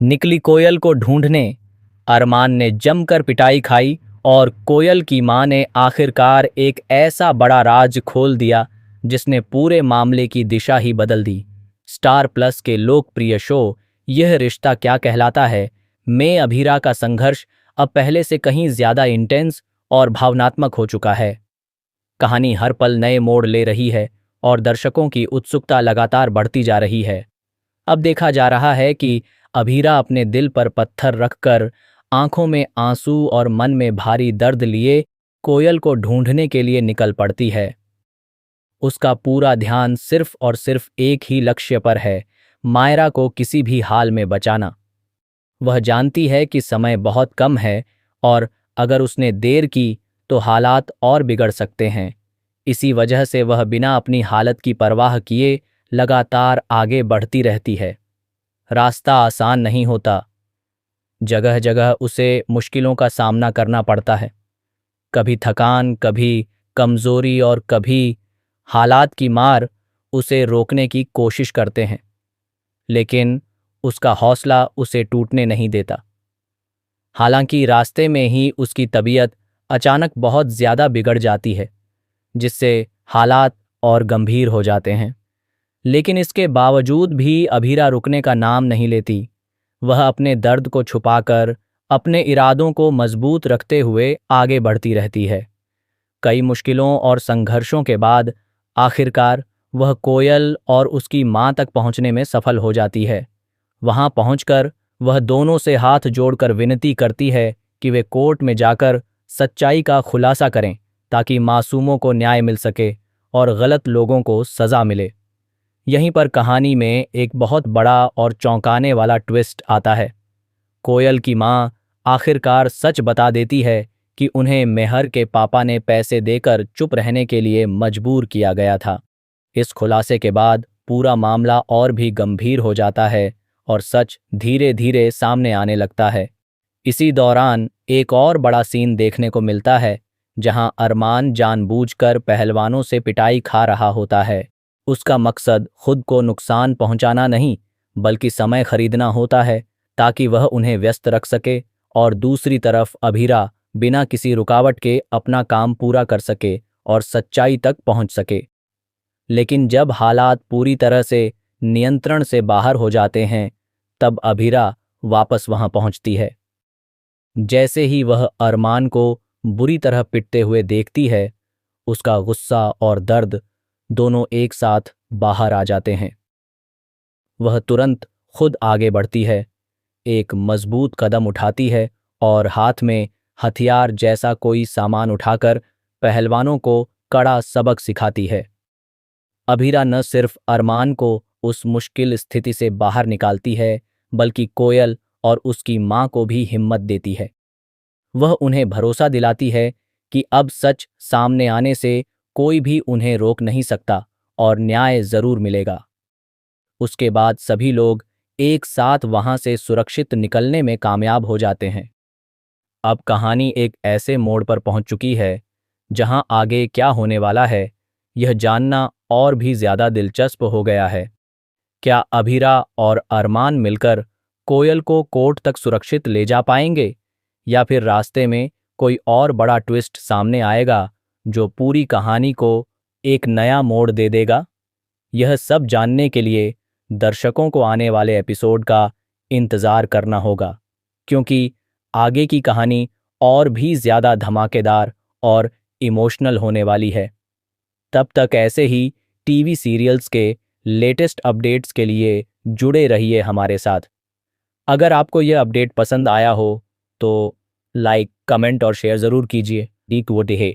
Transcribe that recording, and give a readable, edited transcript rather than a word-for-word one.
निकली कोयल को ढूंढने। अरमान ने जमकर पिटाई खाई और कोयल की मां ने आखिरकार एक ऐसा बड़ा राज खोल दिया जिसने पूरे मामले की दिशा ही बदल दी। स्टार प्लस के लोकप्रिय शो यह रिश्ता क्या कहलाता है में अभीरा का संघर्ष अब पहले से कहीं ज्यादा इंटेंस और भावनात्मक हो चुका है। कहानी हर पल नए मोड़ ले रही है और दर्शकों की उत्सुकता लगातार बढ़ती जा रही है। अब देखा जा रहा है कि अभीरा अपने दिल पर पत्थर रखकर, आंखों में आंसू और मन में भारी दर्द लिए कोयल को ढूंढने के लिए निकल पड़ती है। उसका पूरा ध्यान सिर्फ और सिर्फ एक ही लक्ष्य पर है, मायरा को किसी भी हाल में बचाना। वह जानती है कि समय बहुत कम है और अगर उसने देर की तो हालात और बिगड़ सकते हैं। इसी वजह से वह बिना अपनी हालत की परवाह किए लगातार आगे बढ़ती रहती है। रास्ता आसान नहीं होता। जगह जगह उसे मुश्किलों का सामना करना पड़ता है। कभी थकान, कभी कमजोरी और कभी हालात की मार उसे रोकने की कोशिश करते हैं, लेकिन उसका हौसला उसे टूटने नहीं देता। हालांकि रास्ते में ही उसकी तबीयत अचानक बहुत ज्यादा बिगड़ जाती है, जिससे हालात और गंभीर हो जाते हैं। लेकिन इसके बावजूद भी अभीरा रुकने का नाम नहीं लेती। वह अपने दर्द को छुपाकर, अपने इरादों को मजबूत रखते हुए आगे बढ़ती रहती है। कई मुश्किलों और संघर्षों के बाद आखिरकार वह कोयल और उसकी मां तक पहुंचने में सफल हो जाती है। वहां पहुंचकर वह दोनों से हाथ जोड़कर विनती करती है कि वे कोर्ट में जाकर सच्चाई का खुलासा करें ताकि मासूमों को न्याय मिल सके और गलत लोगों को सजा मिले। यहीं पर कहानी में एक बहुत बड़ा और चौंकाने वाला ट्विस्ट आता है। कोयल की मां आखिरकार सच बता देती है कि उन्हें मेहर के पापा ने पैसे देकर चुप रहने के लिए मजबूर किया गया था। इस खुलासे के बाद पूरा मामला और भी गंभीर हो जाता है और सच धीरे धीरे सामने आने लगता है। इसी दौरान एक और बड़ा सीन देखने को मिलता है, जहां अरमान जानबूझकर पहलवानों से पिटाई खा रहा होता है। उसका मकसद खुद को नुकसान पहुंचाना नहीं, बल्कि समय खरीदना होता है ताकि वह उन्हें व्यस्त रख सके और दूसरी तरफ अभीरा बिना किसी रुकावट के अपना काम पूरा कर सके और सच्चाई तक पहुंच सके। लेकिन जब हालात पूरी तरह से नियंत्रण से बाहर हो जाते हैं, तब अभीरा वापस वहां पहुंचती है। जैसे ही वह अरमान को बुरी तरह पिटते हुए देखती है, उसका गुस्सा और दर्द दोनों एक साथ बाहर आ जाते हैं। वह तुरंत खुद आगे बढ़ती है, एक मजबूत कदम उठाती है और हाथ में हथियार जैसा कोई सामान उठाकर पहलवानों को कड़ा सबक सिखाती है। अभीरा न सिर्फ अरमान को उस मुश्किल स्थिति से बाहर निकालती है, बल्कि कोयल और उसकी मां को भी हिम्मत देती है। वह उन्हें भरोसा दिलाती है कि अब सच सामने आने से कोई भी उन्हें रोक नहीं सकता और न्याय जरूर मिलेगा। उसके बाद सभी लोग एक साथ वहां से सुरक्षित निकलने में कामयाब हो जाते हैं। अब कहानी एक ऐसे मोड़ पर पहुंच चुकी है जहां आगे क्या होने वाला है, यह जानना और भी ज्यादा दिलचस्प हो गया है। क्या अभीरा और अरमान मिलकर कोयल को कोर्ट तक सुरक्षित ले जा पाएंगे, या फिर रास्ते में कोई और बड़ा ट्विस्ट सामने आएगा जो पूरी कहानी को एक नया मोड़ दे देगा? यह सब जानने के लिए दर्शकों को आने वाले एपिसोड का इंतज़ार करना होगा, क्योंकि आगे की कहानी और भी ज़्यादा धमाकेदार और इमोशनल होने वाली है। तब तक ऐसे ही टीवी सीरियल्स के लेटेस्ट अपडेट्स के लिए जुड़े रहिए हमारे साथ। अगर आपको यह अपडेट पसंद आया हो तो लाइक, कमेंट और शेयर ज़रूर कीजिए। डी टू है।